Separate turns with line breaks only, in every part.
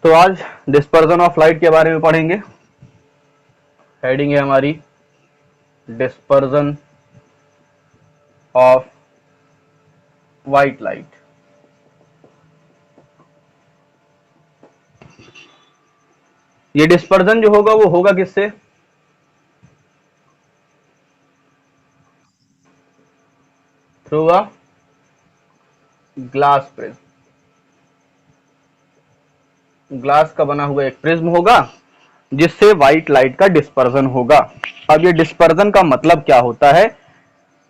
तो आज dispersion of light के बारे में पढ़ेंगे। हेडिंग है हमारी डिस्पर्जन ऑफ व्हाइट लाइट। ये डिस्पर्जन जो होगा वो होगा किससे? Through a glass prism. Glass का बना हुआ एक प्रिज्म होगा जिससे व्हाइट लाइट का डिस्पर्जन होगा। अब ये डिस्पर्जन का मतलब क्या होता है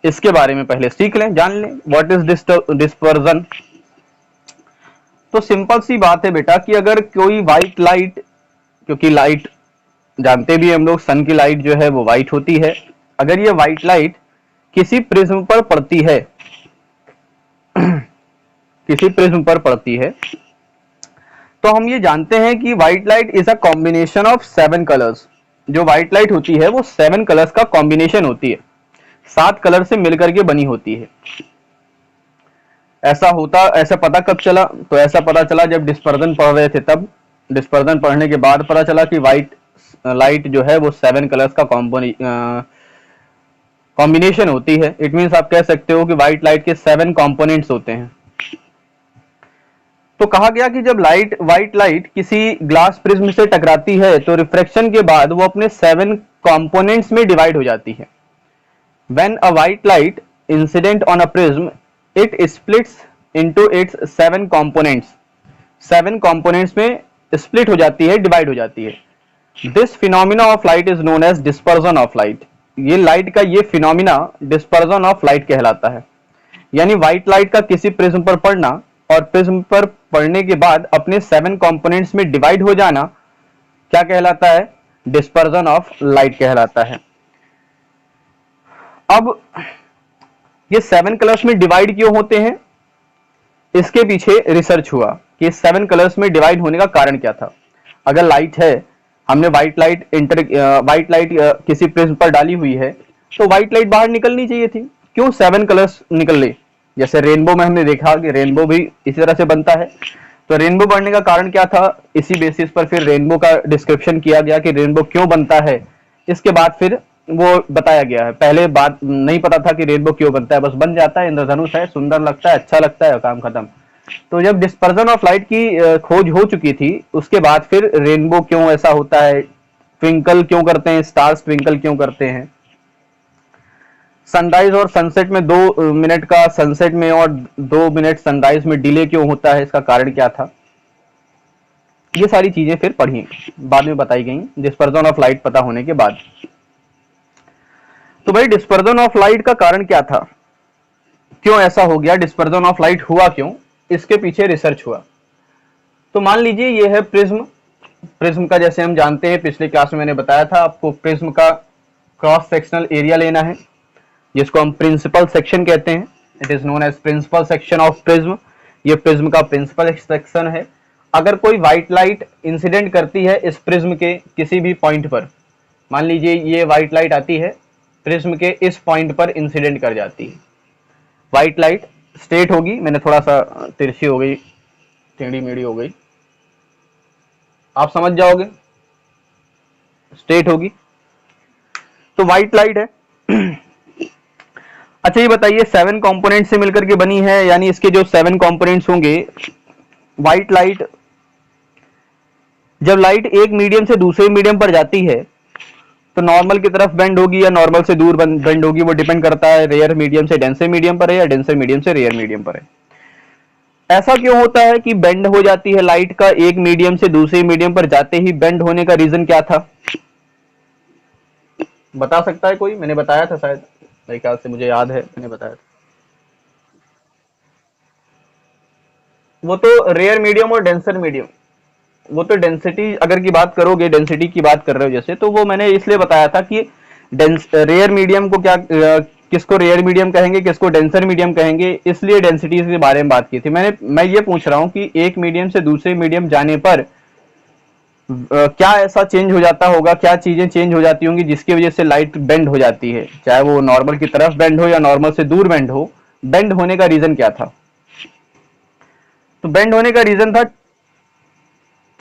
इसके बारे में पहले सीख लें, जान लें। What is dispersion? तो सिंपल सी बात है बेटा कि अगर कोई व्हाइट लाइट, क्योंकि लाइट जानते भी हम लोग सन की लाइट जो है वो व्हाइट होती है, अगर ये व्हाइट लाइट किसी प्रिज्म पर पड़ती है किसी प्रिज्म पर पड़ती है तो हम ये जानते हैं कि white light is a combination of 7 colours. जो व्हाइट लाइट होती है वो 7 कलर्स का कॉम्बिनेशन होती है, 7 कलर से मिलकर के बनी होती है। ऐसा पता कब चला? तो ऐसा पता चला जब डिस्पर्जन पढ़ रहे थे, तब डिस्पर्जन पढ़ने के बाद पता चला कि व्हाइट लाइट जो है वो 7 कलर्स का कॉम्बिनेशन होती है। इट मीन्स आप कह सकते हो कि व्हाइट लाइट के 7 कंपोनेंट्स होते हैं। तो कहा गया कि जब व्हाइट लाइट किसी ग्लास प्रिज्म से टकराती है तो रिफ्रैक्शन के बाद वो अपने 7 कंपोनेंट्स में डिवाइड हो जाती है। When a white light incident on a prism, it splits into its 7 components. 7 components में split हो जाती है, डिवाइड हो जाती है। This phenomena of light is known as dispersion of light. ये लाइट का ये फिनोमिना डिस्पर्जन ऑफ लाइट कहलाता है। यानी व्हाइट लाइट का किसी प्रिज्म पर पड़ना और प्रिज्म पर पड़ने के बाद अपने 7 कंपोनेंट्स में डिवाइड हो जाना क्या कहलाता है? डिस्पर्जन ऑफ लाइट कहलाता है। अब ये 7 कलर्स में डिवाइड क्यों होते हैं, इसके पीछे रिसर्च हुआ कि 7 कलर्स में डिवाइड होने का कारण क्या था। अगर लाइट है, हमने व्हाइट लाइट किसी प्रिज्म पर डाली हुई है तो व्हाइट लाइट बाहर निकलनी चाहिए थी, क्यों 7 कलर्स निकले? जैसे रेनबो में हमने देखा कि रेनबो भी इसी तरह से बनता है। तो रेनबो बनने का कारण क्या था? इसी बेसिस पर फिर रेनबो का डिस्क्रिप्शन किया गया कि रेनबो क्यों बनता है। इसके बाद फिर वो बताया गया है। पहले बात नहीं पता था कि रेनबो क्यों बनता है, बस बन जाता है, इंद्रधनुष है, सुंदर लगता है, अच्छा लगता है, काम खत्म। तो जब डिस्पर्जन ऑफ लाइट की खोज हो चुकी थी उसके बाद फिर रेनबो क्यों ऐसा होता है, ट्विंकल क्यों करते हैं, स्टार्स ट्विंकल क्यों करते हैं, सनराइज और सनसेट में 2 मिनट का सनसेट में और 2 मिनट सनराइज में डिले क्यों होता है, इसका कारण क्या था, ये सारी चीजें फिर पढ़ी बाद में बताई गई डिस्पर्जन ऑफ लाइट पता होने के बाद। तो भाई डिस्पर्जन ऑफ लाइट का कारण क्या था, क्यों ऐसा हो गया, डिस्पर्जन ऑफ लाइट हुआ क्यों, इसके पीछे रिसर्च हुआ। तो मान लीजिए ये है प्रिज्म का, जैसे हम जानते हैं पिछले क्लास में मैंने बताया था आपको, प्रिज्म का क्रॉस सेक्शनल एरिया लेना है जिसको हम प्रिंसिपल सेक्शन कहते हैं। It is known as principal section of prism. ये प्रिज्म का प्रिंसिपल सेक्शन है। अगर कोई व्हाइट लाइट इंसिडेंट करती है इस प्रिज्म के किसी भी पॉइंट पर, मान लीजिए ये व्हाइट लाइट आती है प्रिज्म के इस पॉइंट पर इंसिडेंट कर जाती है, व्हाइट लाइट स्ट्रेट होगी, मैंने थोड़ा सा तिरछी हो गई, टेढ़ी मेढ़ी हो गई, आप समझ जाओगे, स्ट्रेट होगी तो व्हाइट लाइट है। अच्छा ये बताइए 7 कंपोनेंट से मिलकर के बनी है, यानी इसके जो 7 कंपोनेंट्स होंगे, व्हाइट लाइट जब लाइट एक मीडियम से दूसरे मीडियम पर जाती है तो नॉर्मल की तरफ बेंड होगी या नॉर्मल से दूर बेंड होगी, वो डिपेंड करता है रेयर मीडियम से डेंसर मीडियम पर है या डेंसर मीडियम से रेयर मीडियम पर है। ऐसा क्यों होता है कि बेंड हो जाती है लाइट का एक मीडियम से दूसरे मीडियम पर जाते ही? बेंड होने का रीजन क्या था, बता सकता है कोई? मैंने बताया था शायद, मेरे ख्याल से मुझे याद है मैंने बताया था। वो तो रेयर मीडियम और डेंसर मीडियम, वो तो डेंसिटी अगर की बात करोगे, डेंसिटी की बात कर रहे हो जैसे, तो वो मैंने इसलिए बताया था कि रेयर मीडियम को किसको रेयर मीडियम कहेंगे, किसको डेंसर मीडियम कहेंगे, इसलिए डेंसिटी के बारे में बात की थी। मैं ये पूछ रहा हूँ कि एक मीडियम से दूसरे मीडियम जाने पर क्या ऐसा चेंज हो जाता होगा, क्या चीजें चेंज हो जाती होंगी जिसकी वजह से लाइट बेंड हो जाती है, चाहे वो नॉर्मल की तरफ बेंड हो या नॉर्मल से दूर बेंड हो, बेंड होने का रीजन क्या था? तो बेंड होने का रीजन था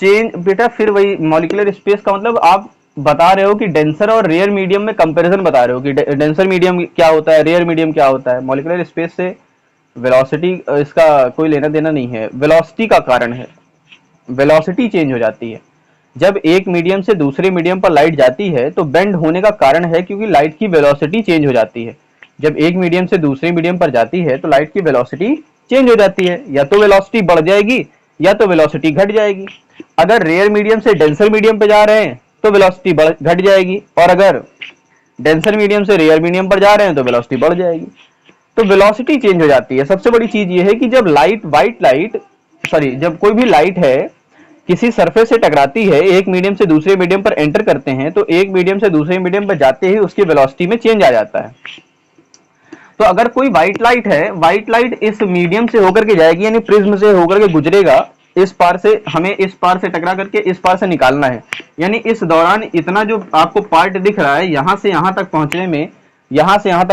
चेंज बेटा फिर वही मॉलिक्यूलर स्पेस का मतलब आप बता रहे हो कि डेंसर और रेयर मीडियम में कंपैरिजन बता रहे हो कि डेंसर मीडियम क्या होता है, रेयर मीडियम क्या होता है। मॉलिक्यूलर स्पेस से वेलोसिटी इसका कोई लेना देना नहीं है, वेलोसिटी का कारण है। वेलोसिटी चेंज हो जाती है जब एक मीडियम से दूसरे मीडियम पर लाइट जाती है, तो बेंड होने का कारण है क्योंकि लाइट की वेलोसिटी चेंज हो जाती है। जब एक मीडियम से दूसरे मीडियम पर जाती है तो लाइट की वेलोसिटी चेंज हो जाती है, या तो वेलोसिटी बढ़ जाएगी या तो वेलोसिटी घट जाएगी। अगर रेयर मीडियम से डेंसर मीडियम पे जा रहे हैं तो वेलोसिटी घट जाएगी, और अगर डेंसर मीडियम से रेयर मीडियम पर जा रहे हैं तो वेलोसिटी बढ़ जाएगी। तो वेलोसिटी चेंज हो जाती है। सबसे बड़ी चीज ये है कि जब जब कोई भी लाइट है किसी सरफेस से टकराती है, एक मीडियम से दूसरे मीडियम पर एंटर करते हैं, तो एक मीडियम से दूसरे मीडियम पर जाते ही उसकी वेलोसिटी में चेंज आ जाता है। तो अगर कोई व्हाइट लाइट है, व्हाइट लाइट इस मीडियम से होकर के जाएगी, यानी प्रिज्म से होकर के गुजरेगा, इस पार से हमें इस पार से टकरा करके इस पार से निकालना है। यानी इस दौरान इतना जो आपको पार्ट दिख रहा है, यहां से यहां तक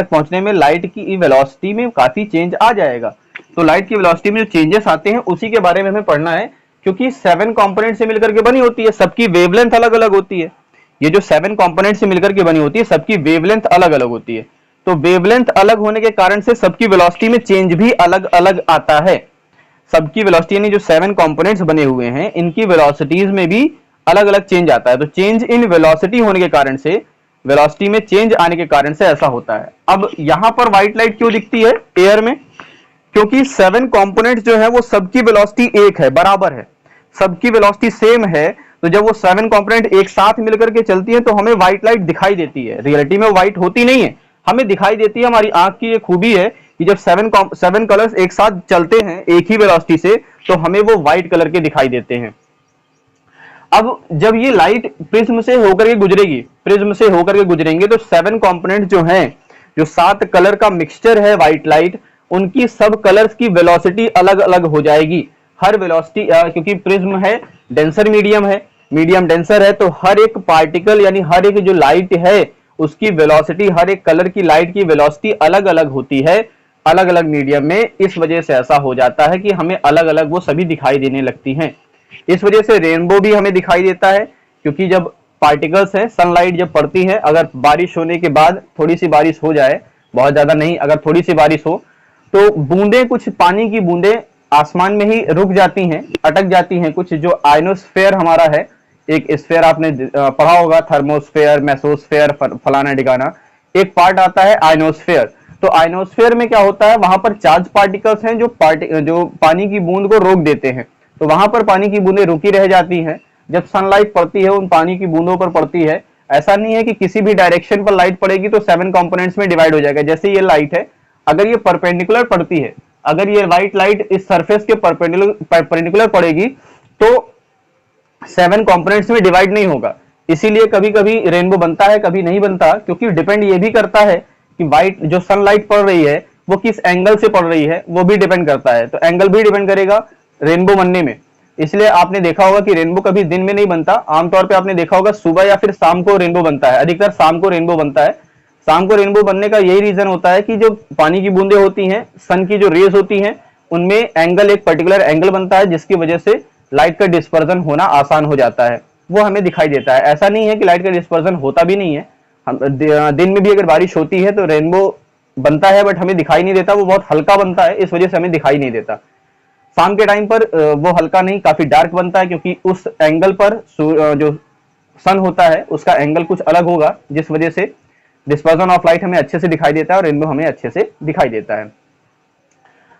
पहुंचने में लाइट की वेलोसिटी में काफी चेंज आ जाएगा। तो लाइट की वेलोसिटी में जो चेंजेस आते हैं उसी के बारे में हमें पढ़ना है, क्योंकि 7 कंपोनेंट से मिलकर के बनी होती है, सबकी वेवलेंथ अलग अलग होती है। ये जो 7 कंपोनेंट से मिलकर के बनी होती है सबकी वेवलेंथ अलग अलग होती है। तो वेवलेंथ अलग होने के कारण से सबकी वेलोसिटी में चेंज भी अलग अलग आता है। सबकी वेलोसिटी यानी जो 7 कंपोनेंट्स बने हुए हैं इनकी वेलोसिटीज में भी अलग अलग चेंज आता है। तो चेंज इन वेलोसिटी होने के कारण से, वेलोसिटी में चेंज आने के कारण से ऐसा होता है। अब यहां पर व्हाइट लाइट क्यों दिखती है एयर में? क्योंकि 7 कंपोनेंट्स जो है वो सबकी वेलोसिटी एक है, बराबर है, सबकी वेलोसिटी सेम है। तो जब वो 7 कंपोनेंट एक साथ मिलकर के चलती है तो हमें व्हाइट लाइट दिखाई देती है। रियलिटी में व्हाइट होती नहीं है, हमें दिखाई देती है। हमारी आंख की ये खूबी है कि जब 7 कलर्स एक साथ चलते हैं एक ही वेलोसिटी से तो हमें वो व्हाइट कलर के दिखाई देते हैं। अब जब ये लाइट प्रिज्म से होकर के गुजरेगी, प्रिज्म से होकर के गुजरेंगे तो 7 कंपोनेंट जो हैं, जो 7 कलर का मिक्सचर है व्हाइट लाइट, उनकी सब कलर्स की वेलोसिटी अलग अलग हो जाएगी। हर वेलोसिटी क्योंकि प्रिज्म है, डेंसर मीडियम है, मीडियम डेंसर है, तो हर एक पार्टिकल यानी हर एक जो लाइट है उसकी वेलोसिटी, हर एक कलर की लाइट की वेलोसिटी अलग अलग होती है अलग अलग मीडियम में। इस वजह से ऐसा हो जाता है कि हमें अलग अलग वो सभी दिखाई देने लगती हैं। इस वजह से रेनबो भी हमें दिखाई देता है, क्योंकि जब पार्टिकल्स है, सनलाइट जब पड़ती है, अगर बारिश होने के बाद थोड़ी सी बारिश हो जाए, बहुत ज्यादा नहीं, अगर थोड़ी सी बारिश हो तो बूंदे, कुछ पानी की बूंदे आसमान में ही रुक जाती हैं, अटक जाती हैं। कुछ जो आयनोस्फेयर हमारा है, एक स्फेयर आपने पढ़ा होगा, थर्मोस्फेयर, मेसोस्फेयर, फलाना डिगाना, एक पार्ट आता है आयनोस्फेयर। तो आयनोस्फेयर में क्या होता है, वहां पर चार्ज पार्टिकल्स हैं जो पानी की बूंद को रोक देते हैं। तो वहां पर पानी की बूंदें रुकी रह जाती हैं। जब सनलाइट पड़ती है उन पानी की बूंदों पर पड़ती है, ऐसा नहीं है कि किसी भी डायरेक्शन पर लाइट पड़ेगी तो 7 कंपोनेंट्स में डिवाइड हो जाएगा। जैसे ये लाइट है, अगर ये परपेंडिकुलर पड़ती है, अगर ये व्हाइट लाइट इस सरफेस के परपेंडिकुलर पड़ेगी तो 7 कंपोनेंट्स में डिवाइड नहीं होगा। इसीलिए कभी कभी रेनबो बनता है, कभी नहीं बनता, क्योंकि डिपेंड ये भी करता है कि व्हाइट जो सनलाइट पड़ रही है वो किस एंगल से पड़ रही है, वो भी डिपेंड करता है। तो एंगल भी डिपेंड करेगा रेनबो बनने में। इसलिए आपने देखा होगा कि रेनबो कभी दिन में नहीं बनता, आमतौर पे आपने देखा होगा सुबह या फिर शाम को रेनबो बनता है, अधिकतर शाम को रेनबो बनता है। शाम को रेनबो बनने का यही रीजन होता है कि जो पानी की बूंदें होती हैं, सन की जो रेज होती हैं, उनमें एंगल, एक पर्टिकुलर एंगल बनता है जिसकी वजह से लाइट का डिस्पर्जन होना आसान हो जाता है, वो हमें दिखाई देता है। ऐसा नहीं है कि लाइट का डिस्पर्जन होता भी नहीं है, दिन में भी अगर बारिश होती है तो रेनबो बनता है, बट हमें दिखाई नहीं देता, वो बहुत हल्का बनता है, इस वजह से हमें दिखाई नहीं देता। शाम के टाइम पर वो हल्का नहीं, काफी डार्क बनता है, क्योंकि उस एंगल पर जो सन होता है उसका एंगल कुछ अलग होगा, जिस वजह से डिस्पर्जन ऑफ लाइट हमें अच्छे से दिखाई देता है और रेनबो हमें अच्छे से दिखाई देता है।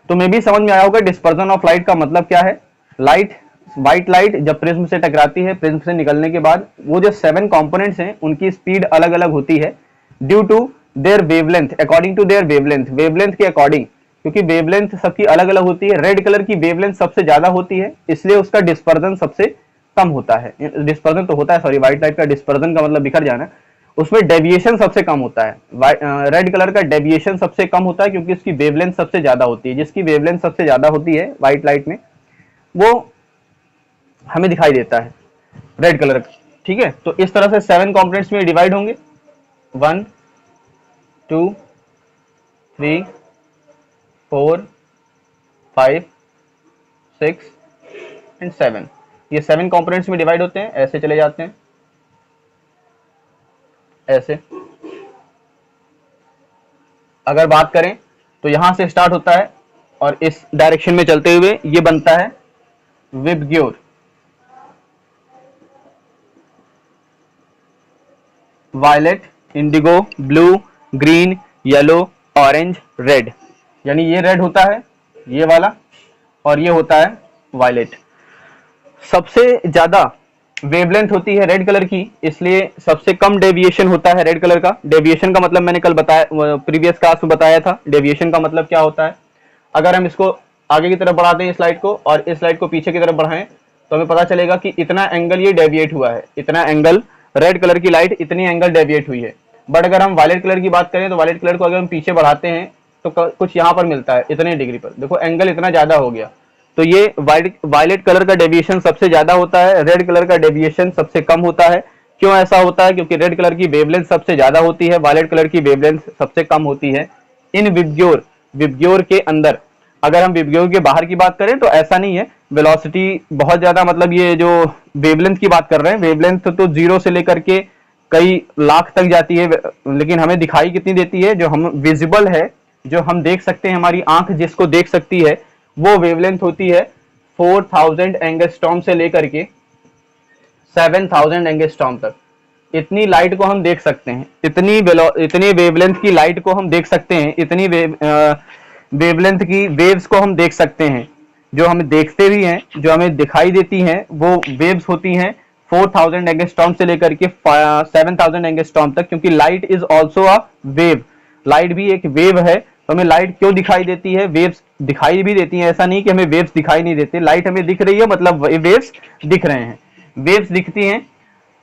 तो मैं भी समझ में आया होगा डिस्पर्जन ऑफ लाइट का मतलब क्या है। लाइट, व्हाइट लाइट जब प्रिज्म से टकराती है, प्रिज्म से निकलने के बाद वो जो 7 कंपोनेंट्स हैं उनकी स्पीड अलग अलग होती है due to their wavelength, according to their wavelength, wavelength के अकॉर्डिंग, क्योंकि वेवलेंथ सबकी अलग अलग होती है। रेड कलर की वेवलेंथ सबसे ज्यादा होती है, इसलिए उसका डिस्पर्जन सबसे कम होता है। डिस्पर्जन तो होता है, सॉरी, व्हाइट लाइट का डिस्पर्जन का मतलब बिखर जाना, उसमें डेविएशन सबसे कम होता है। रेड कलर का डेविएशन सबसे कम होता है क्योंकि उसकी वेवलेंथ सबसे ज्यादा होती है। जिसकी वेवलेंथ सबसे ज्यादा होती है व्हाइट लाइट में, वो हमें दिखाई देता है रेड कलर का। ठीक है, तो इस तरह से 7 कंपोनेंट्स में डिवाइड होंगे, 1 2 3 4 5 6 एंड 7। ये 7 कंपोनेंट्स में डिवाइड होते हैं, ऐसे चले जाते हैं, ऐसे। अगर बात करें तो यहां से स्टार्ट होता है और इस डायरेक्शन में चलते हुए ये बनता है VIBGYOR. Violet, indigo, blue, green, yellow, orange, red. यानी ये रेड होता है, ये वाला, और ये होता है वायलेट। सबसे ज्यादा वेवलेंथ होती है रेड कलर की, इसलिए सबसे कम डेविएशन होता है रेड कलर का। डेविएशन का मतलब मैंने कल बताया, प्रीवियस क्लास में बताया था। डेविएशन का मतलब क्या होता है, अगर हम इसको आगे की तरफ बढ़ाते हैं स्लाइड को, और इस स्लाइड को पीछे की तरफ बढ़ाएं, तो हमें पता चलेगा कि इतना एंगल ये डेविएट हुआ है, इतना एंगल रेड कलर की लाइट इतनी एंगल डेविएट हुई है। बट अगर हम वायलेट कलर की बात करें तो वायलेट कलर को अगर हम पीछे बढ़ाते हैं तो कुछ यहाँ पर मिलता है, इतने डिग्री पर। देखो एंगल इतना ज्यादा हो गया, तो ये वायलेट कलर का डेविएशन सबसे ज्यादा होता है, रेड कलर का डेविएशन सबसे कम होता है। क्यों ऐसा होता है? क्योंकि रेड कलर की वेवलेंथ सबसे ज्यादा होती है, वायलेट कलर की वेवलेंथ सबसे कम होती है। इन विबग्योर के अंदर, अगर हम विबग्योर के बाहर की बात करें तो ऐसा नहीं है, वेलोसिटी बहुत ज्यादा, मतलब ये जो वेवलेंथ की बात कर रहे हैं, वेवलेंथ तो 0 से लेकर के कई लाख तक जाती है, लेकिन हमें दिखाई कितनी देती है? जो हम विजिबल है, जो हम देख सकते हैं, हमारी आंख जिसको देख सकती है, वो वेवलेंथ होती है 4000 एंगस्ट्रॉम से लेकर के 7000 एंगस्ट्रॉम तक। इतनी लाइट को हम देख सकते हैं, इतनी वेवलेंथ की लाइट को हम देख सकते हैं, इतनी वेवलेंथ की वेव्स को हम देख सकते हैं। जो हमें देखते भी हैं, जो हमें दिखाई देती हैं, वो वेव्स होती हैं 4000 एंगस्ट्रॉम से लेकर के 7000 एंगस्ट्रॉम तक, क्योंकि light is also a wave. Light भी एक वेव है। तो हमें लाइट क्यों दिखाई देती है? वेव्स दिखाई भी देती हैं, ऐसा नहीं कि हमें वेव्स दिखाई नहीं देते। लाइट हमें दिख रही है मतलब वेव्स दिख रहे हैं, वेव्स दिखती हैं।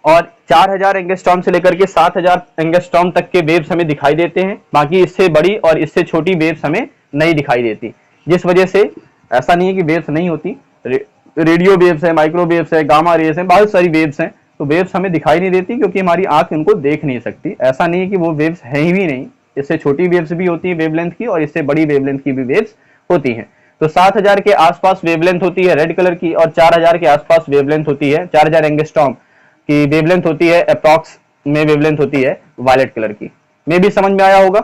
और 4000 एंगस्ट्रॉम से लेकर के 7000 एंगस्ट्रॉम तक के वेव्स हमें दिखाई देते हैं, बाकी इससे बड़ी और इससे छोटी वेव्स हमें नहीं दिखाई देती। जिस वजह से ऐसा नहीं है कि वेव्स नहीं होती, रेडियो वेव्स है, माइक्रो वेव्स है, गामा रेस है, बहुत सारी वेव्स हैं। तो वेव्स हमें दिखाई नहीं देती क्योंकि हमारी आंख उनको देख नहीं सकती। ऐसा नहीं है कि वो वेव्स है ही नहीं, इससे छोटी वेव्स भी होती है वेवलेंथ की, और इससे बड़ी वेवलेंथ की भी वेव्स होती हैं। तो 7000 के आसपास वेवलेंथ होती है रेड कलर की, और 4000 के आसपास वेवलेंथ होती है, 4000 एंगस्ट्रॉम की वेवलेंथ होती है, अप्रॉक्स में वेवलेंथ होती है वायलेट कलर की। मे भी समझ में आया होगा।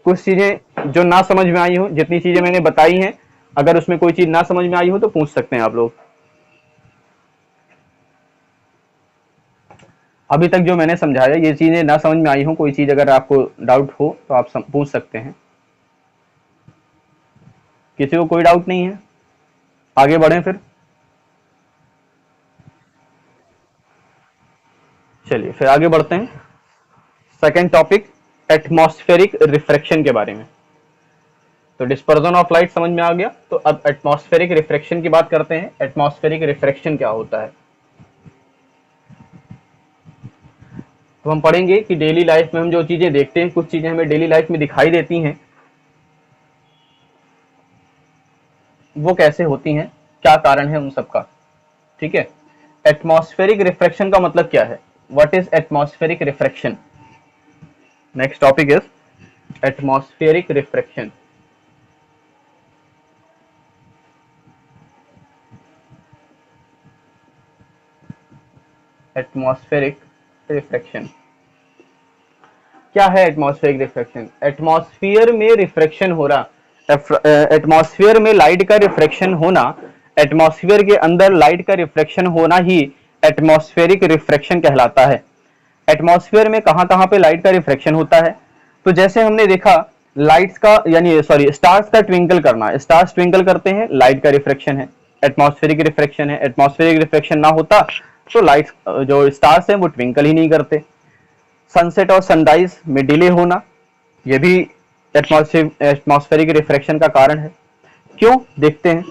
कुछ चीजें जो ना समझ में आई हो, जितनी चीजें मैंने बताई हैं, अगर उसमें कोई चीज ना समझ में आई हो तो पूछ सकते हैं आप लोग। अभी तक जो मैंने समझाया, ये चीजें ना समझ में आई हो, कोई चीज अगर आपको डाउट हो तो आप पूछ सकते हैं। किसी को कोई डाउट नहीं है? आगे बढ़ें फिर। चलिए फिर आगे बढ़ते हैं। सेकंड टॉपिक, एटमॉस्फेरिक रिफ्रैक्शन के बारे में। तो डिस्पर्जन ऑफ लाइट समझ में आ गया, तो अब एटमॉस्फेरिक रिफ्रैक्शन की बात करते हैं। एटमॉस्फेरिक रिफ्रैक्शन क्या होता है? तो हम पढ़ेंगे कि डेली लाइफ में हम जो चीजें देखते हैं, कुछ चीजें हमें डेली लाइफ में दिखाई देती हैं, वो कैसे होती हैं, क्या कारण है उन सब का। ठीक है। एटमॉस्फेरिक रिफ्रैक्शन का मतलब क्या है? What is atmospheric refraction? Next topic is atmospheric refraction. Atmospheric refraction क्या है? एटमॉस्फेरिक रिफ्रैक्शन, एटमॉस्फेयर में रिफ्रैक्शन हो रहा, एटमॉस्फेयर में लाइट का रिफ्रैक्शन होना, एटमॉस्फेयर के अंदर लाइट का रिफ्रैक्शन होना ही एटमॉस्फेरिक रिफ्रैक्शन कहलाता है। एटमॉस्फेयर में कहां-कहां पे लाइट का रिफ्रैक्शन होता है? तो जैसे हमने देखा लाइट्स का, यानी सॉरी स्टार्स का ट्विंकल करना, स्टार्स ट्विंकल करते हैं, लाइट का रिफ्रैक्शन है, एटमॉस्फेरिक रिफ्रैक्शन है। एटमॉस्फेरिक रिफ्रैक्शन ना होता तो लाइट्स जो स्टार्स हैं वो ट्विंकल ही नहीं करते। सनसेट और सनराइज में डिले होना, यह भी एटमॉस्फेरिक रिफ्रैक्शन का कारण है। क्यों? देखते हैं।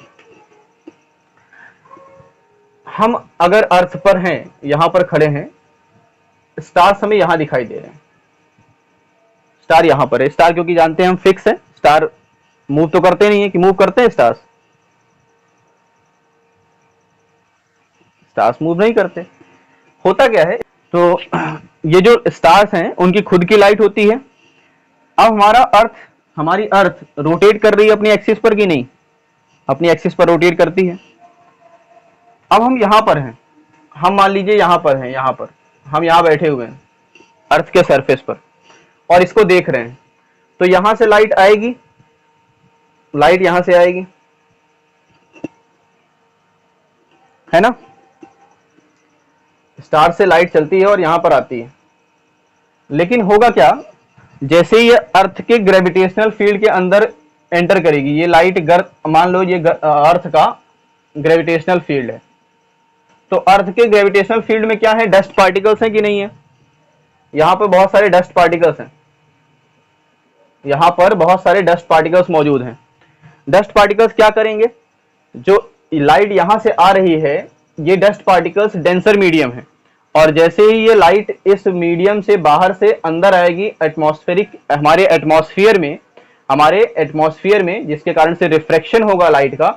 हम अगर अर्थ पर हैं, यहां पर खड़े हैं, स्टार्स हमें यहां दिखाई दे रहे हैं, स्टार यहां पर है। स्टार क्योंकि जानते हैं हम फिक्स है, स्टार मूव तो करते नहीं है, कि मूव करते हैं स्टार्स? स्टार्स मूव नहीं करते। होता क्या है, तो ये जो स्टार्स हैं उनकी खुद की लाइट होती है। अब हमारी अर्थ रोटेट कर रही है अपनी एक्सिस पर कि नहीं? अपनी एक्सिस पर रोटेट करती है। अब हम यहां पर हैं, हम मान लीजिए यहां पर हैं, यहां पर हम यहां बैठे हुए हैं अर्थ के सरफेस पर और इसको देख रहे हैं, तो यहां से लाइट आएगी, लाइट यहां से आएगी, है ना, स्टार से लाइट चलती है और यहां पर आती है। लेकिन होगा क्या, जैसे ये अर्थ के ग्रेविटेशनल फील्ड के अंदर एंटर करेगी ये लाइट, मान लो ये अर्थ का ग्रेविटेशनल फील्ड है, तो अर्थ के ग्रेविटेशनल फील्ड में क्या है, डस्ट पार्टिकल्स हैं कि नहीं है, यहां पर बहुत सारे डस्ट पार्टिकल्स हैं, यहां पर बहुत सारे डस्ट पार्टिकल्स मौजूद हैं। डस्ट पार्टिकल्स क्या करेंगे, जो लाइट यहां से आ रही है ये डस्ट पार्टिकल्स डेंसर मीडियम है, और जैसे ही ये लाइट इस मीडियम से बाहर से अंदर आएगी एटमॉस्फेरिक, हमारे एटमॉस्फेयर में जिसके कारण से रिफ्रैक्शन होगा लाइट का,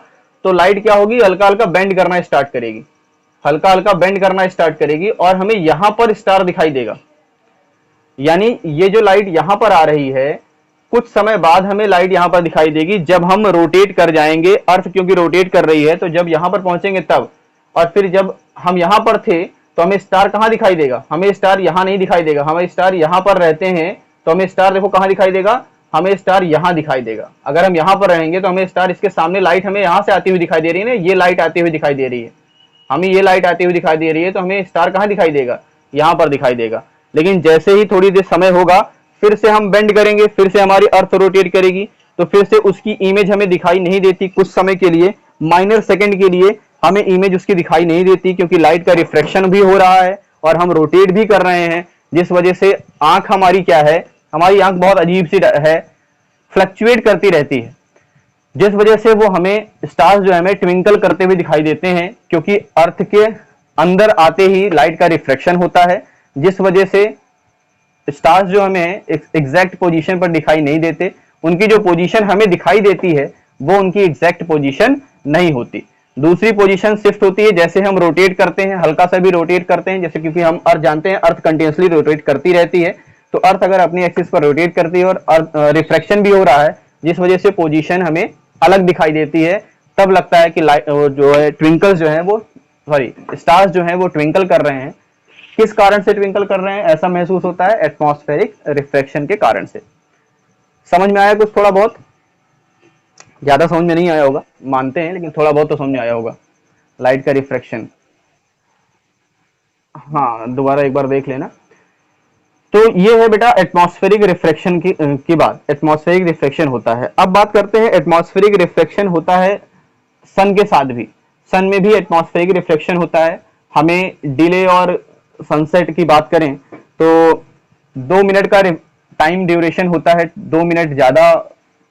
तो लाइट क्या होगी, हल्का हल्का बेंड करना स्टार्ट करेगी, हल्का हल्का बेंड करना स्टार्ट करेगी और हमें यहां पर स्टार दिखाई देगा। यानी ये जो लाइट यहां पर आ रही है कुछ समय बाद हमें लाइट यहां पर दिखाई देगी, जब हम रोटेट कर जाएंगे, अर्थ क्योंकि रोटेट कर रही है तो जब यहां पर पहुंचेंगे तब, और फिर जब हम यहां पर थे तो हमें स्टार कहां दिखाई देगा, हमें स्टार यहां नहीं दिखाई देगा, हमें स्टार यहां पर रहते हैं तो हमें स्टार देखो कहां दिखाई देगा, हमें स्टार यहां दिखाई देगा। अगर हम यहां पर रहेंगे तो हमें स्टार, इसके सामने लाइट हमें यहां से आती हुई दिखाई दे रही है ना, ये लाइट आती हुई दिखाई दे रही है, हमें ये लाइट आती हुई दिखाई दे रही है, तो हमें स्टार कहां दिखाई देगा, यहां पर दिखाई देगा। लेकिन जैसे ही थोड़ी देर समय होगा फिर से हम बेंड करेंगे, फिर से हमारी अर्थ रोटेट करेगी, तो फिर से उसकी इमेज हमें दिखाई नहीं देती, कुछ समय के लिए, माइनर सेकंड के लिए हमें इमेज उसकी दिखाई नहीं देती, क्योंकि लाइट का रिफ्रैक्शन भी हो रहा है और हम रोटेट भी कर रहे हैं, जिस वजह से आंख हमारी क्या है, हमारी आंख बहुत अजीब सी है, फ्लक्चुएट करती रहती है, जिस वजह से वो हमें स्टार्स जो है हमें ट्विंकल करते हुए दिखाई देते हैं, क्योंकि अर्थ के अंदर आते ही लाइट का रिफ्रैक्शन होता है, जिस वजह से स्टार्स जो हमें एग्जैक्ट पोजीशन पर दिखाई नहीं देते, उनकी जो पोजीशन हमें दिखाई देती है वो उनकी एग्जैक्ट पोजीशन नहीं होती, दूसरी पोजीशन शिफ्ट होती है। जैसे हम रोटेट करते हैं, हल्का सा भी रोटेट करते हैं, जैसे क्योंकि हम अर्थ जानते हैं अर्थ कंटिन्यूसली रोटेट करती रहती है, तो अर्थ अगर अपनी एक्सिस पर रोटेट करती है और रिफ्रैक्शन भी हो रहा है, जिस वजह से पोजीशन हमें अलग दिखाई देती है, तब लगता है कि लाइट जो है ट्विंकल्स जो है वो, सॉरी स्टार्स जो है वो ट्विंकल कर रहे हैं। किस कारण से ट्विंकल कर रहे हैं ऐसा महसूस होता है, एटमॉस्फेरिक रिफ्रैक्शन के कारण से। समझ में आया कुछ, थोड़ा बहुत, ज्यादा समझ में नहीं आया होगा मानते हैं, लेकिन थोड़ा बहुत तो समझ में आया होगा लाइट का रिफ्रैक्शन। हाँ दोबारा एक बार देख लेना। तो ये है बेटा एटमॉस्फेरिक रिफ्रैक्शन की बात, एटमॉस्फेरिक रिफ्रैक्शन होता है। अब बात करते हैं एटमॉस्फेरिक रिफ्रैक्शन होता है सन के साथ भी, सन में भी एटमॉस्फेरिक रिफ्रैक्शन होता है। हमें डिले और सनसेट की बात करें तो 2 मिनट का टाइम ड्यूरेशन होता है, 2 मिनट ज्यादा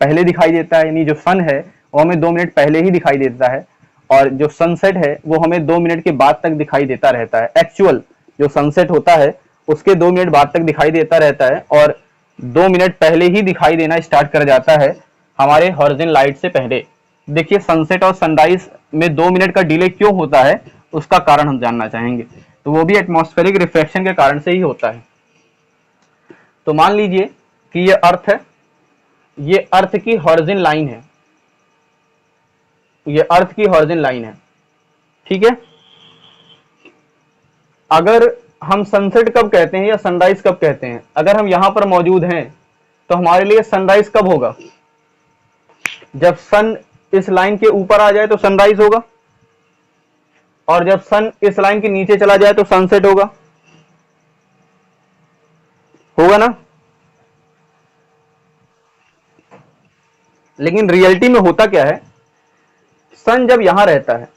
पहले दिखाई देता है, यानी जो सन है वो हमें 2 मिनट पहले ही दिखाई देता है, और जो सनसेट है वो हमें 2 मिनट के बाद तक दिखाई देता रहता है। एक्चुअल जो सनसेट होता है उसके 2 मिनट बाद तक दिखाई देता रहता है, और 2 मिनट पहले ही दिखाई देना स्टार्ट कर जाता है हमारे हॉरिजॉन लाइट से पहले। देखिए सनसेट और सनराइज में 2 मिनट का डिले क्यों होता है, उसका कारण हम जानना चाहेंगे, तो वो भी एटमॉस्फेरिक रिफ्रैक्शन के कारण से ही होता है। तो मान लीजिए कि ये अर्थ है, ये अर्थ की हॉरिजॉन लाइन है, ये अर्थ की हॉरिजॉन लाइन है, ठीक है। अगर हम सनसेट कब कहते हैं या सनराइज कब कहते हैं, अगर हम यहां पर मौजूद हैं तो हमारे लिए सनराइज कब होगा, जब सन इस लाइन के ऊपर आ जाए तो सनराइज होगा, और जब सन इस लाइन के नीचे चला जाए तो सनसेट होगा, होगा ना। लेकिन रियलिटी में होता क्या है, सन जब यहां रहता है,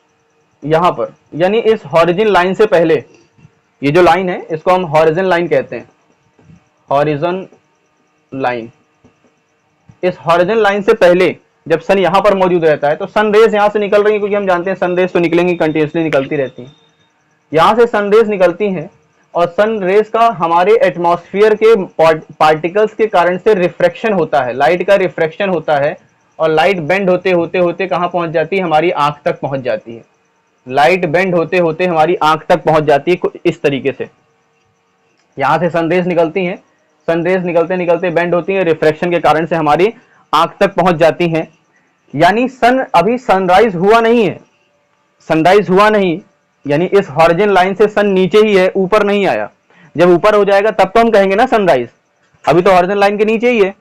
यहां पर, यानी इस हॉरिजॉन लाइन से पहले, ये जो लाइन है इसको हम हॉरिजॉन लाइन कहते हैं, हॉरिजॉन लाइन, इस हॉरिजॉन लाइन से पहले जब सन यहां पर मौजूद रहता है तो सन रेज यहां से निकल रही है, क्योंकि हम जानते हैं सन रेज तो निकलेंगी, कंटिन्यूसली निकलती रहती हैं, यहां से सन रेज निकलती हैं, और सन रेज का हमारे एटमॉस्फेयर के पार्टिकल्स के कारण से रिफ्रैक्शन होता है, लाइट का रिफ्रैक्शन होता है, और लाइट बेंड होते होते होते कहां पहुंच जाती है, हमारी आंख तक पहुंच जाती है, लाइट बेंड होते होते हमारी आंख तक पहुंच जाती है इस तरीके से। यहां से सनरेज निकलती हैं, सनरेज निकलते निकलते बेंड होती है, रिफ्रैक्शन के कारण से हमारी आंख तक पहुंच जाती हैं। यानी सन अभी सनराइज हुआ नहीं है, सनराइज हुआ नहीं, यानी इस हॉरिजॉन्टल लाइन से सन नीचे ही है, ऊपर नहीं आया। जब ऊपर हो जाएगा तब तो हम कहेंगे ना सनराइज, अभी तो हॉरिजॉन्टल लाइन के नीचे ही है।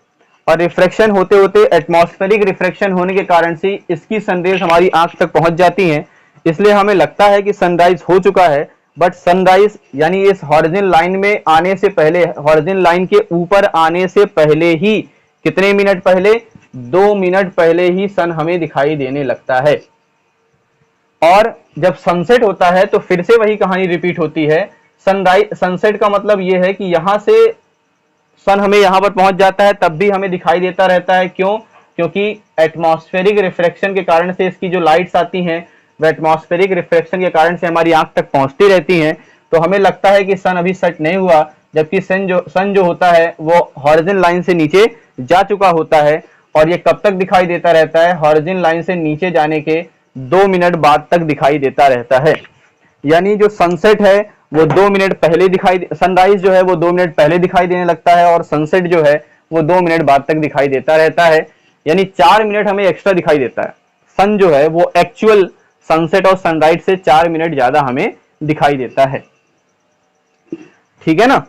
और रिफ्रैक्शन होते होते, एटमॉस्फेरिक रिफ्रैक्शन होने के कारण से इसकी सनरेज हमारी आंख तक पहुंच जाती हैं, इसलिए हमें लगता है कि सनराइज हो चुका है। बट सनराइज यानी इस हॉरिजॉन्टल लाइन में आने से पहले, हॉरिजॉन्टल लाइन के ऊपर आने से पहले ही, कितने मिनट पहले, 2 मिनट पहले ही सन हमें दिखाई देने लगता है। और जब सनसेट होता है तो फिर से वही कहानी रिपीट होती है। सनराइज, सनसेट का मतलब यह है कि यहां से सन हमें यहां पर पहुंच जाता है तब भी हमें दिखाई देता रहता है। क्यों? क्योंकि एटमॉस्फेरिक रिफ्रैक्शन के कारण से इसकी जो लाइट्स आती हैं वह एटमॉस्फेरिक रिफ्रैक्शन के कारण से हमारी आंख तक पहुंचती रहती हैं, तो हमें लगता है कि सन अभी सेट नहीं हुआ, जबकि सन जो होता है वो हॉरिजॉन्टल लाइन से नीचे जा चुका होता है। और ये कब तक दिखाई देता रहता है? हॉरिजॉन्टल लाइन से नीचे जाने के 2 मिनट बाद तक दिखाई देता रहता है। यानी जो सनसेट है वो 2 मिनट पहले दिखाई, सनराइज जो है वो 2 मिनट पहले दिखाई देने लगता है, और सनसेट जो है वो 2 मिनट बाद तक दिखाई देता रहता है। यानी 4 मिनट हमें एक्स्ट्रा दिखाई देता है। सन जो है वो एक्चुअल सनसेट और सनराइज से 4 मिनट ज्यादा हमें दिखाई देता है। ठीक है ना?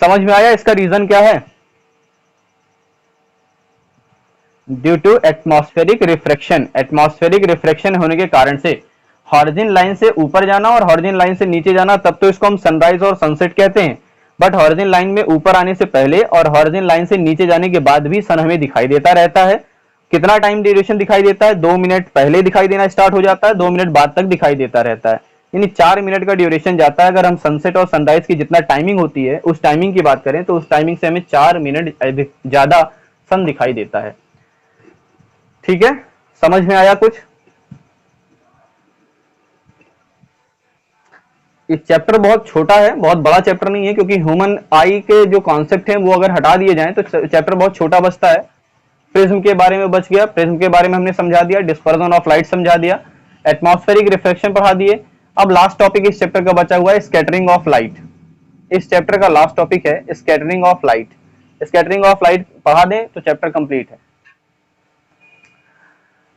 समझ में आया इसका रीजन क्या है? Due to atmospheric refraction. Atmospheric refraction होने के कारण से हॉरिजॉन्टल लाइन से ऊपर जाना और हॉरिजॉन्टल लाइन से नीचे जाना, तब तो इसको हम सनराइज और सनसेट कहते हैं। बट हॉरिजॉन्टल लाइन में ऊपर आने से पहले और हॉरिजॉन्टल लाइन से नीचे जाने के बाद भी सन हमें दिखाई देता रहता है। कितना टाइम ड्यूरेशन दिखाई देता है? 2 मिनट पहले दिखाई देना स्टार्ट हो जाता है, 2 मिनट बाद तक दिखाई देता रहता है। यानी 4 मिनट का ड्यूरेशन जाता है। अगर हम सनसेट और सनराइज की जितना टाइमिंग होती है उस टाइमिंग की बात करें तो उस टाइमिंग से हमें 4 मिनट ज्यादा सन दिखाई देता है। ठीक है, समझ में आया कुछ? ये चैप्टर बहुत छोटा है, बहुत बड़ा चैप्टर नहीं है, क्योंकि ह्यूमन आई के जो कॉन्सेप्ट हैं वो अगर हटा दिए जाएं तो चैप्टर बहुत छोटा बचता है। प्रिज्म के बारे में बच गया, प्रिज्म के बारे में हमने समझा दिया, डिस्पर्जन ऑफ लाइट समझा दिया, एटमॉस्फेरिक रिफ्रैक्शन पढ़ा दिए। अब लास्ट टॉपिक इस चैप्टर का बचा हुआ है स्कैटरिंग ऑफ लाइट। इस चैप्टर का लास्ट टॉपिक है scattering of light. Scattering of light पढ़ा दें तो चैप्टर कंप्लीट है।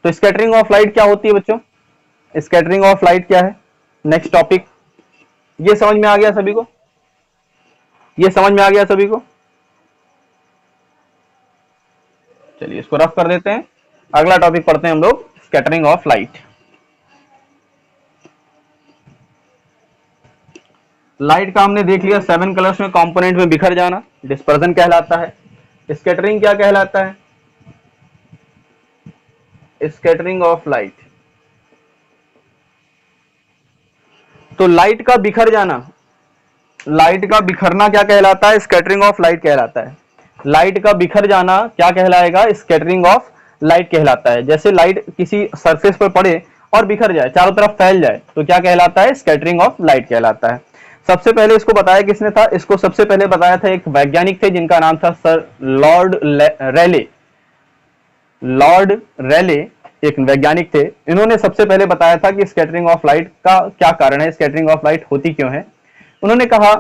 तो स्कैटरिंग ऑफ लाइट क्या होती है बच्चों? स्कैटरिंग ऑफ लाइट क्या है? Next topic. ये समझ में आ गया सभी को? ये समझ में आ गया सभी को? चलिए इसको रफ कर देते हैं। अगला टॉपिक पढ़ते हैं हम लोग, स्कैटरिंग ऑफ लाइट। लाइट का हमने देख लिया 7 कलर्स में कंपोनेंट में बिखर जाना, डिस्पर्जन कहलाता है। स्कैटरिंग क्या कहलाता है? Scattering of light. तो लाइट का बिखर जाना, लाइट का बिखरना क्या कहलाता है? स्कैटरिंग ऑफ लाइट कहलाता है। लाइट का बिखर जाना क्या कहलाएगा? स्कैटरिंग ऑफ लाइट कहलाता है। जैसे लाइट किसी सरफेस पर पड़े और बिखर जाए, चारों तरफ फैल जाए, तो क्या कहलाता है? स्कैटरिंग ऑफ लाइट कहलाता है। सबसे पहले इसको बताया किसने था? इसको सबसे पहले बताया था एक वैज्ञानिक थे जिनका नाम था सर लॉर्ड रेले। लॉर्ड रेले एक वैज्ञानिक थे, इन्होंने सबसे पहले बताया था कि स्कैटरिंग ऑफ लाइट का क्या कारण है, स्कैटरिंग ऑफ लाइट होती क्यों है। उन्होंने कहा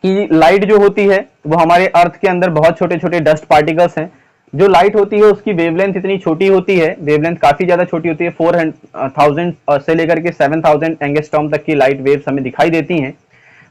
कि लाइट जो होती है वो हमारे अर्थ के अंदर बहुत छोटे छोटे डस्ट पार्टिकल्स हैं। जो लाइट होती है उसकी वेवलेंथ इतनी छोटी होती है, वेवलेंथ काफी ज्यादा छोटी होती है, 4000 से लेकर के 7000 एंगस्ट्रॉम तक की लाइट वेव्स हमें दिखाई देती हैं।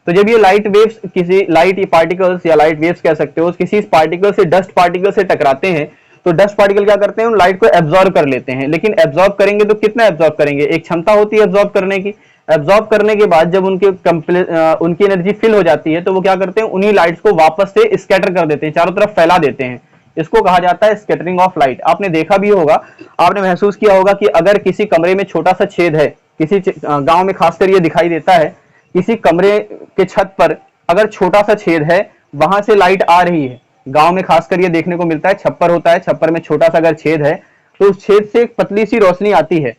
तो जब ये लाइट वेव्स किसी लाइट पार्टिकल्स या लाइट वेव्स कह सकते हो किसी पार्टिकल से, डस्ट पार्टिकल से टकराते हैं, तो डस्ट पार्टिकल क्या करते हैं? उन लाइट को एब्जॉर्ब कर लेते हैं। लेकिन एब्जॉर्ब करेंगे तो कितना एब्जॉर्ब करेंगे? एक क्षमता होती है एब्जॉर्ब करने की। एब्जॉर्ब करने के बाद जब उनकी एनर्जी फिल हो जाती है तो वो क्या करते हैं? उन्हीं लाइट्स को वापस से स्कैटर कर देते हैं, चारों तरफ फैला देते हैं। इसको कहा जाता है स्कैटरिंग ऑफ लाइट। आपने देखा भी होगा, आपने महसूस किया होगा कि अगर किसी कमरे में छोटा सा छेद है, किसी गांव में खासकर ये दिखाई देता है, किसी कमरे के छत पर अगर छोटा सा छेद है, वहां से लाइट आ रही है। गांव में खासकर ये देखने को मिलता है, छप्पर होता है, छप्पर में छोटा सा अगर छेद है तो उस छेद से एक पतली सी रोशनी आती है।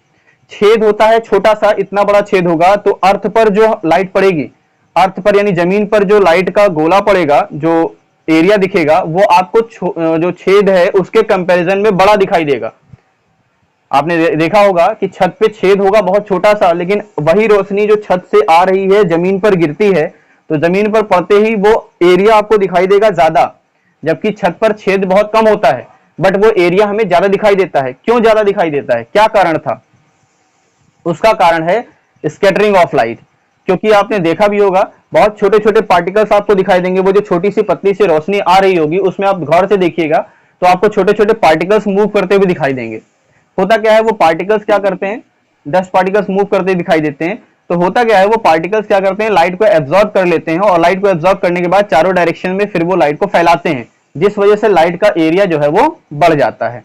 छेद होता है छोटा सा, इतना बड़ा छेद होगा तो अर्थ पर जो लाइट पड़ेगी, अर्थ पर यानी जमीन पर जो लाइट का गोला पड़ेगा, जो एरिया दिखेगा, वो आपको जो छेद है उसके कंपैरिजन में बड़ा दिखाई देगा। आपने देखा होगा कि छत पे छेद होगा बहुत छोटा सा, लेकिन वही रोशनी जो छत से आ रही है जमीन पर गिरती है, तो जमीन पर पड़ते ही वो एरिया आपको दिखाई देगा ज्यादा, जबकि छत पर छेद बहुत कम होता है, बट वो एरिया हमें ज्यादा दिखाई देता है। क्यों ज्यादा दिखाई देता है? क्या कारण था? उसका कारण है स्कैटरिंग ऑफ लाइट। क्योंकि आपने देखा भी होगा बहुत छोटे छोटे पार्टिकल्स आपको दिखाई देंगे, वो जो छोटी सी पतली सी रोशनी आ रही होगी उसमें आप गौर से देखिएगा तो आपको छोटे छोटे पार्टिकल्स मूव करते हुए दिखाई देंगे। होता क्या है, वो पार्टिकल्स क्या करते हैं, डस्ट पार्टिकल्स मूव करते दिखाई देते हैं। तो होता क्या है, वो पार्टिकल्स क्या करते हैं, लाइट को एब्जॉर्ब कर लेते हैं और लाइट को एब्जॉर्ब करने के बाद चारों डायरेक्शन में फिर वो लाइट को फैलाते हैं, जिस वजह से लाइट का एरिया जो है वो बढ़ जाता है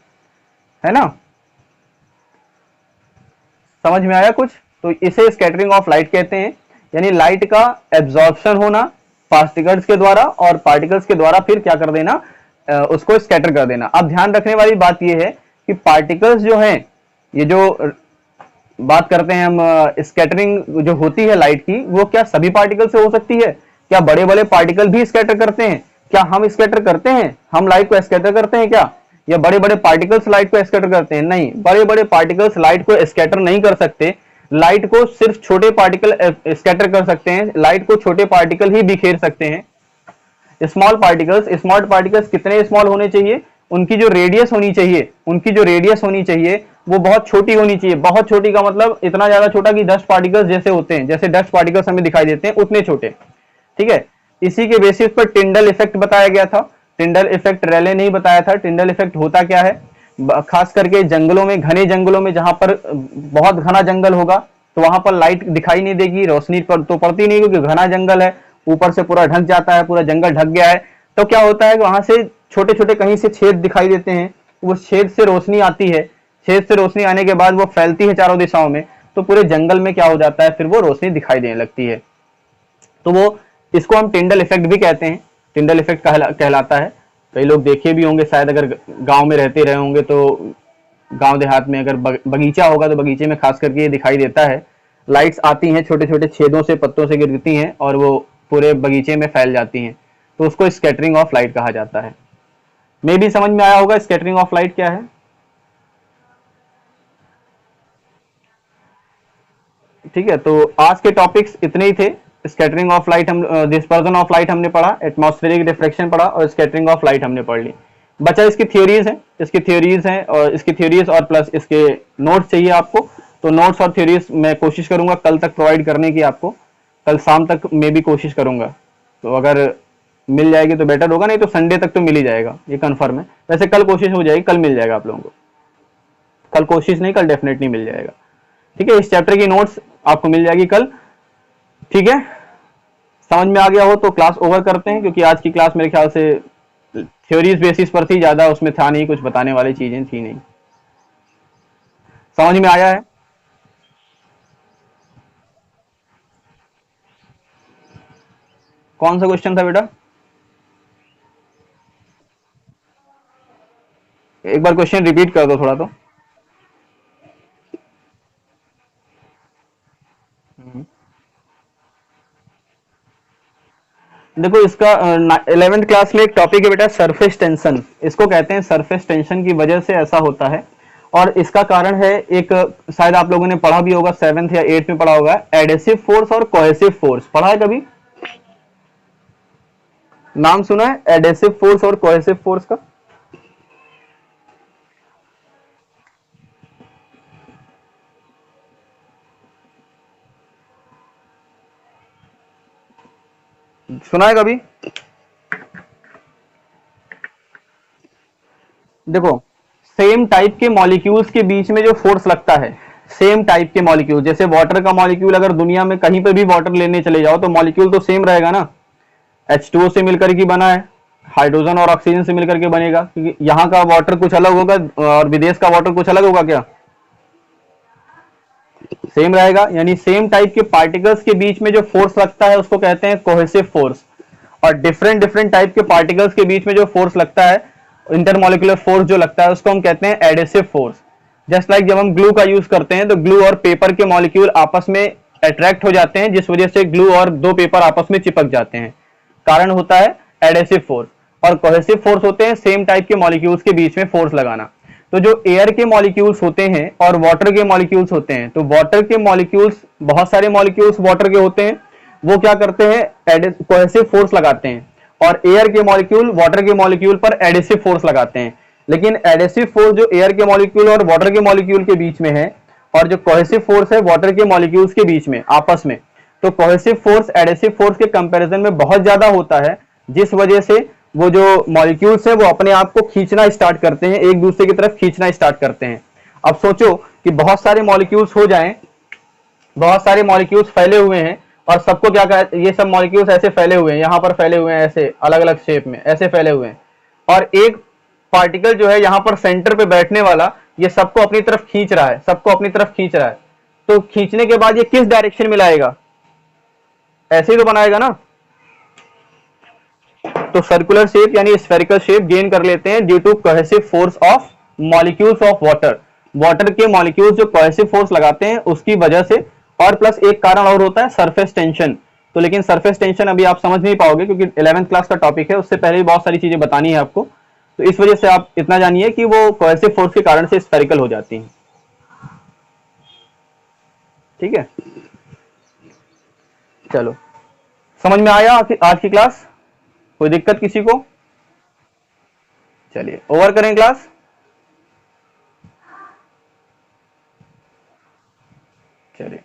ना। समझ में आया कुछ? तो इसे स्कैटरिंग ऑफ लाइट कहते हैं, यानी लाइट का एब्जॉर्प्शन होना पार्टिकल्स के द्वारा और पार्टिकल्स के द्वारा फिर क्या कर देना, उसको स्कैटर कर देना। अब ध्यान रखने वाली बात यह है कि पार्टिकल्स जो हैं, ये जो बात करते हैं हम स्कैटरिंग जो होती है लाइट की, वो क्या सभी पार्टिकल से हो सकती है? क्या बड़े बड़े पार्टिकल भी स्कैटर करते हैं? क्या हम स्कैटर करते हैं, हम लाइट को स्कैटर करते हैं क्या, या बड़े बड़े पार्टिकल्स लाइट को स्कैटर करते हैं? नहीं, बड़े बड़े पार्टिकल्स लाइट को स्कैटर नहीं कर सकते। लाइट को सिर्फ छोटे पार्टिकल स्कैटर कर सकते हैं, लाइट को छोटे पार्टिकल ही बिखेर सकते हैं। स्मॉल पार्टिकल्स कितने स्मॉल होने चाहिए, उनकी जो रेडियस होनी चाहिए वो बहुत छोटी होनी चाहिए। बहुत छोटी का मतलब इतना ज्यादा छोटा कि डस्ट पार्टिकल्स जैसे होते हैं, जैसे डस्ट पार्टिकल्स हमें दिखाई देते हैं उतने छोटे, ठीक है। इसी के बेसिस पर टिंडल इफेक्ट बताया गया था। टिंडल इफेक्ट रेले नहीं बताया था। टिंडल इफेक्ट होता क्या है, खास करके जंगलों में, घने जंगलों में, जहां पर बहुत घना जंगल होगा तो वहां पर लाइट दिखाई नहीं देगी, रोशनी पर तो पड़ती नहीं, क्योंकि घना जंगल है, ऊपर से पूरा ढक जाता है, पूरा जंगल ढक गया है। तो क्या होता है कि वहां से छोटे छोटे कहीं से छेद दिखाई देते हैं, वो छेद से रोशनी आती है, छेद से रोशनी आने के बाद वो फैलती है चारों दिशाओं में, तो पूरे जंगल में क्या हो जाता है, फिर वो रोशनी दिखाई देने लगती है। तो वो इसको हम टिंडल इफेक्ट भी कहते हैं, टिंडल इफेक्ट कहलाता है। कई लोग देखे भी होंगे शायद, अगर गांव में रहते रहे होंगे तो गांव देहात में अगर बगीचा होगा तो बगीचे में खास करके ये दिखाई देता है। लाइट्स आती हैं, छोटे छोटे छेदों से, पत्तों से गिरती हैं और वो पूरे बगीचे में फैल जाती हैं, तो उसको स्कैटरिंग ऑफ लाइट कहा जाता है। मे भी समझ में आया होगा स्कैटरिंग ऑफ लाइट क्या है। ठीक है, तो आज के टॉपिक्स इतने ही थे। स्कैटरिंग ऑफ लाइट, हम डिस्पर्जन ऑफ लाइट हमने पढ़ा, एटमॉस्फेरिक रिफ्लेक्शन पढ़ा और स्कैटरिंग ऑफ लाइट हमने पढ़ ली। बचा इसकी थ्योरीज हैं और इसकी थ्योरीज और प्लस इसके नोट्स चाहिए आपको, तो नोट्स और थ्योरीज मैं कोशिश करूंगा कल तक प्रोवाइड करने की आपको, कल शाम तक मैं भी कोशिश करूंगा। तो अगर मिल जाएगी तो बेटर होगा, नहीं तो संडे तक तो मिल ही जाएगा, ये कंफर्म है। वैसे कल कोशिश हो जाएगी, कल मिल जाएगा आप लोगों को, कल कोशिश नहीं, कल डेफिनेटली मिल जाएगा। ठीक है, इस चैप्टर की नोट्स आपको मिल जाएगी कल। ठीक है, समझ में आ गया हो तो क्लास ओवर करते हैं, क्योंकि आज की क्लास मेरे ख्याल से थ्योरीज बेसिस पर थी, ज्यादा उसमें था नहीं, कुछ बताने वाली चीजें थी नहीं। समझ में आया है? कौन सा क्वेश्चन था बेटा? एक बार क्वेश्चन रिपीट कर दो थोड़ा तो। देखो, इसका 11th क्लास में एक टॉपिक है बेटा, सरफेस टेंशन। इसको कहते हैं सरफेस टेंशन की वजह से ऐसा होता है, और इसका कारण है एक, शायद आप लोगों ने पढ़ा भी होगा 7th या 8th में पढ़ा होगा, एडेसिव फोर्स और कोहेसिव फोर्स। पढ़ा है कभी? नाम सुना है एडेसिव फोर्स और कोहेसिव फोर्स का? सुना है कभी? देखो, सेम टाइप के मॉलिक्यूल्स के बीच में जो फोर्स लगता है, सेम टाइप के मॉलिक्यूल, जैसे वाटर का मॉलिक्यूल, अगर दुनिया में कहीं पे भी वाटर लेने चले जाओ तो मॉलिक्यूल तो सेम रहेगा ना, H2O से मिलकर के बना है, हाइड्रोजन और ऑक्सीजन से मिलकर के बनेगा, क्योंकि यहाँ का वाटर कुछ अलग होगा और विदेश का वाटर कुछ अलग होगा क्या? सेम रहेगा। यानी सेम टाइप के पार्टिकल्स के बीच में जो फोर्स लगता है उसको कहते हैं कोहेसिव फोर्स, और डिफरेंट डिफरेंट टाइप के पार्टिकल्स के बीच में जो फोर्स लगता है, इंटरमोलिकुलर फोर्स जो लगता है, उसको हम कहते हैं एडेसिव फोर्स। जस्ट लाइक जब हम ग्लू का यूज करते हैं तो ग्लू और पेपर के मॉलिक्यूल आपस में अट्रैक्ट हो जाते हैं, जिस वजह से ग्लू और दो पेपर आपस में चिपक जाते हैं, कारण होता है एडेसिव फोर्स। और कोहेसिव फोर्स होते हैं सेम टाइप के मॉलिक्यूल्स के बीच में फोर्स लगाना। तो जो एयर के मॉलिक्यूल्स होते हैं और वाटर के मॉलिक्यूल्स होते हैं, तो वाटर के मॉलिक्यूल्स, बहुत सारे मॉलिक्यूल्स वाटर के होते हैं, वो क्या करते हैं, कोहेसिव फोर्स लगाते हैं, और एयर के मॉलिक्यूल वाटर के मॉलिक्यूल पर एडेसिव फोर्स लगाते हैं। लेकिन एडेसिव फोर्स जो एयर के मॉलिक्यूल और वाटर के मॉलिक्यूल के बीच में है, और जो कोहेसिव फोर्स है वाटर के मॉलिक्यूल्स के बीच में आपस में, तो कोहेसिव फोर्स एडेसिव फोर्स के कंपैरिजन में बहुत ज्यादा होता है, जिस वजह से वो जो मॉलिक्यूल्स है वो अपने आप को खींचना स्टार्ट करते हैं, एक दूसरे की तरफ खींचना स्टार्ट करते हैं। अब सोचो कि बहुत सारे मॉलिक्यूल्स हो जाएं, बहुत सारे मॉलिक्यूल्स फैले हुए हैं और सबको क्या कहा, ये सब मॉलिक्यूल्स ऐसे फैले हुए हैं, यहां पर फैले हुए हैं, ऐसे अलग अलग शेप में ऐसे फैले हुए हैं, और एक पार्टिकल जो है यहां पर सेंटर पे बैठने वाला ये सबको अपनी तरफ खींच रहा है, सबको अपनी तरफ खींच रहा है। तो खींचने के बाद ये किस डायरेक्शन में लाएगा, ऐसे ही तो बनाएगा ना। तो सर्कुलर शेप यानी स्फेरिकल शेप गेन कर लेते हैं due to cohesive force of molecules of water, water के मॉलिक्यूल्स जो कोहेसिव फोर्स लगाते हैं उसकी वजह से। और प्लस एक कारण और होता है सरफेस टेंशन। तो लेकिन सरफेस टेंशन अभी आप समझ नहीं पाओगे क्योंकि 11th क्लास का टॉपिक है, उससे पहले भी बहुत सारी चीजें बतानी है आपको। तो इस वजह से आप इतना जानिए कि वो कोहेसिव फोर्स के कारण से स्फेरिकल हो जाती हैं। ठीक है, चलो समझ में आया आज की क्लास, कोई दिक्कत किसी को? चलिए ओवर करें क्लास। चलिए।